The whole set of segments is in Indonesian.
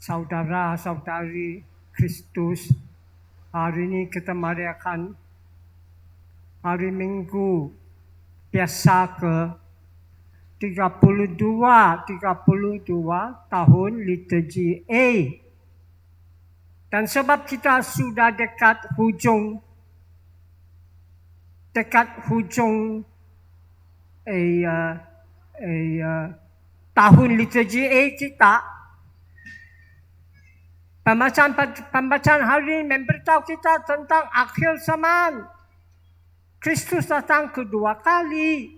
saudara-saudari Kristus, hari ini kita merayakan hari Minggu biasa ke 32 tahun liturgi A. Dan sebab kita sudah dekat hujung tahun liturgi A kita, pembacaan hari ini memberitahu kita tentang akhir zaman. Kristus datang kedua kali.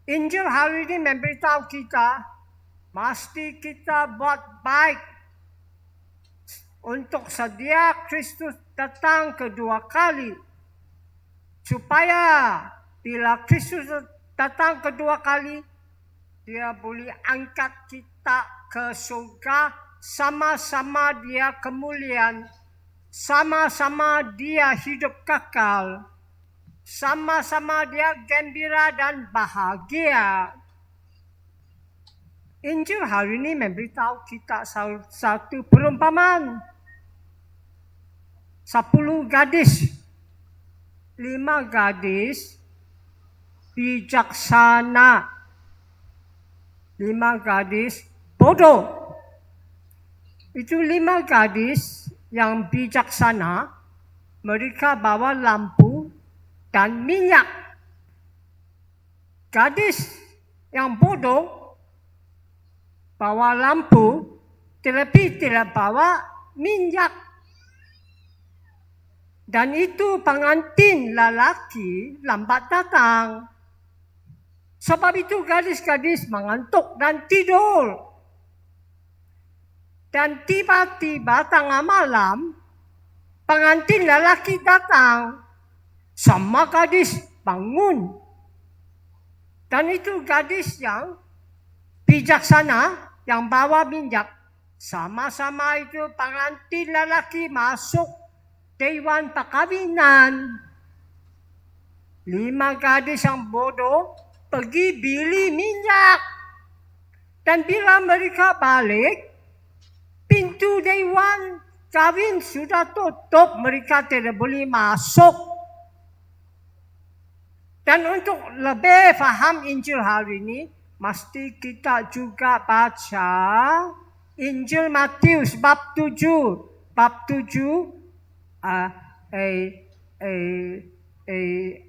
Injil hari ini memberitahu kita, mesti kita buat baik untuk sedia Kristus datang kedua kali. Supaya bila Kristus datang kedua kali, dia boleh angkat kita ke surga, sama-sama dia kemuliaan, sama-sama dia hidup kekal, sama-sama dia gembira dan bahagia. Injil hari ini memberitahu kita satu perumpamaan. 10 gadis, 5 gadis bijaksana, 5 gadis bodoh. Itu 5 gadis yang bijaksana, mereka bawa lampu dan minyak. Gadis yang bodoh bawa lampu, tetapi tidak bawa minyak. Dan itu pengantin lelaki lambat datang. Sebab itu gadis-gadis mengantuk dan tidur. Dan tiba-tiba tengah malam, pengantin lelaki datang. Semua gadis bangun. Dan itu gadis yang bijaksana, yang bawa minyak. Sama-sama itu pengantin lelaki masuk dewan perkahwinan. 5 gadis yang bodoh pergi beli minyak. Dan bila mereka balik, pintu dewan kahwin sudah tutup, mereka tidak boleh masuk. Dan untuk lebih faham Injil hari ini, mesti kita juga baca Injil Matius bab 7. Bab 7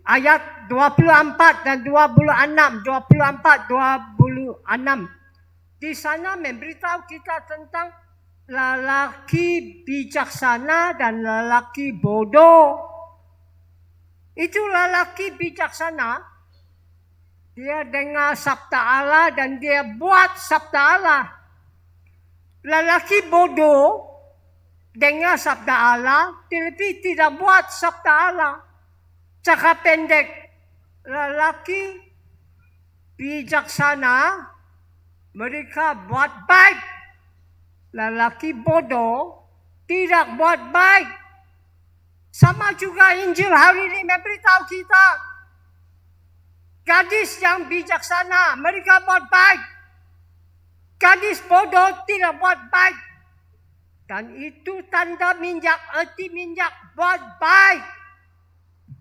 ayat 24 dan 26. Di sana memberitahu kita tentang lelaki bijaksana dan lelaki bodoh. Itu lelaki bijaksana, dia dengar sabda Allah dan dia buat sabda Allah. Lelaki bodoh dengar sabda Allah, tetapi tidak buat sabda Allah. Cakap pendek, lelaki bijaksana, mereka buat baik. Lelaki bodoh tidak buat baik. Sama juga Injil hari ini memberitahu kita, gadis yang bijaksana, mereka buat baik. Gadis bodoh tidak buat baik. Dan itu tanda minyak, erti minyak buat baik.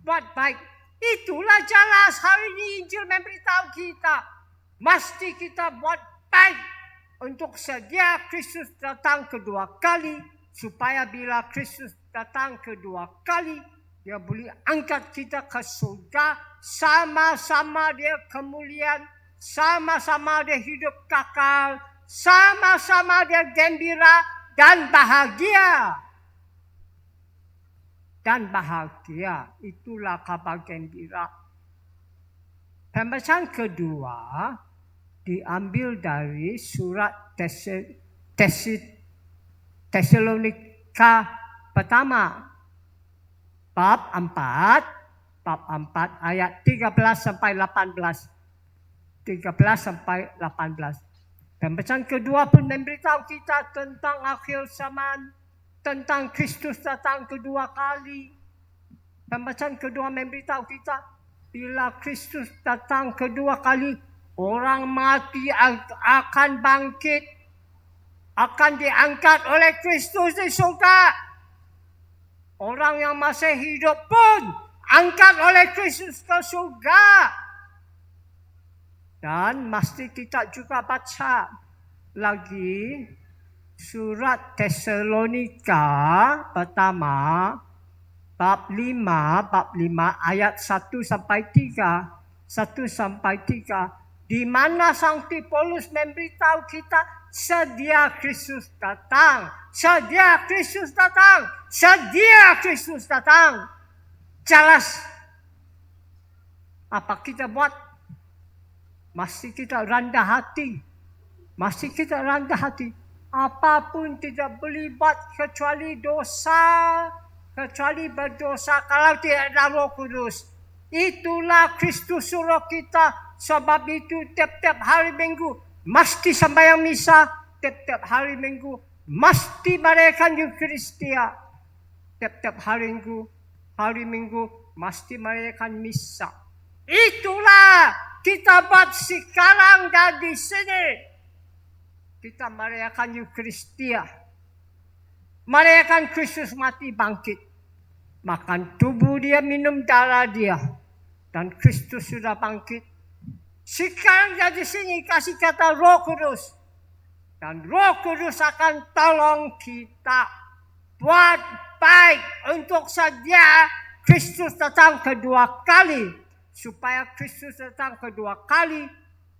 Buat baik. Itulah jelas hari ini Injil memberitahu kita, mesti kita buat baik untuk sedia Kristus datang kedua kali, supaya bila Kristus datang kedua kali, dia boleh angkat kita ke surga, sama-sama dia kemuliaan, sama-sama dia hidup kekal, sama-sama dia gembira dan bahagia. Dan bahagia, itulah kabar gembira. Pembacaan kedua diambil dari surat Tesalonika pertama, bab 4 ayat 13 sampai 18. 13 sampai 18. Pembacaan kedua pun memberitahu kita tentang akhir zaman, tentang Kristus datang kedua kali. Pembacaan kedua memberitahu kita, bila Kristus datang kedua kali, orang mati akan bangkit. akan diangkat oleh Kristus di surga. Orang yang masih hidup pun angkat oleh Kristus ke surga. Dan mesti kita juga baca lagi surat Tesalonika pertama bab 5 ayat 1 sampai 3. Di mana Sankti Paulus memberitahu kita sedia Kristus datang. Sedia Kristus datang. Sedia Kristus datang. Jelas. Apa kita buat? Masih kita rendah hati. Masih kita rendah hati. Apapun tidak boleh buat kecuali dosa. Kecuali berdosa kalau tidak ada Roh Kudus. Itulah Kristus suruh kita. Sebab itu tiap-tiap hari Minggu mesti sembahyang misa. Tiap-tiap hari Minggu mesti merayakan Eucharistia. Tiap-tiap hari Minggu mesti merayakan misa. Itulah kita buat sekarang dan di sini. Kita merayakan Eucharistia. Merayakan Kristus mati bangkit. Makan tubuh dia, minum darah dia. Dan Kristus sudah bangkit. Sekarang dia di sini kasih kata Roh Kudus. Dan Roh Kudus akan tolong kita buat baik untuk sedia Kristus datang kedua kali. Supaya Kristus datang kedua kali,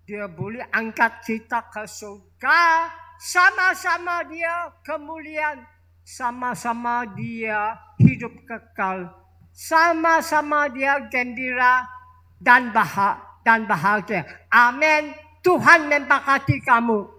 dia boleh angkat kita ke surga. Sama-sama dia kemuliaan. Sama-sama dia hidup kekal. Sama-sama dia gembira dan bahagia. Amin. Tuhan memberkati kamu.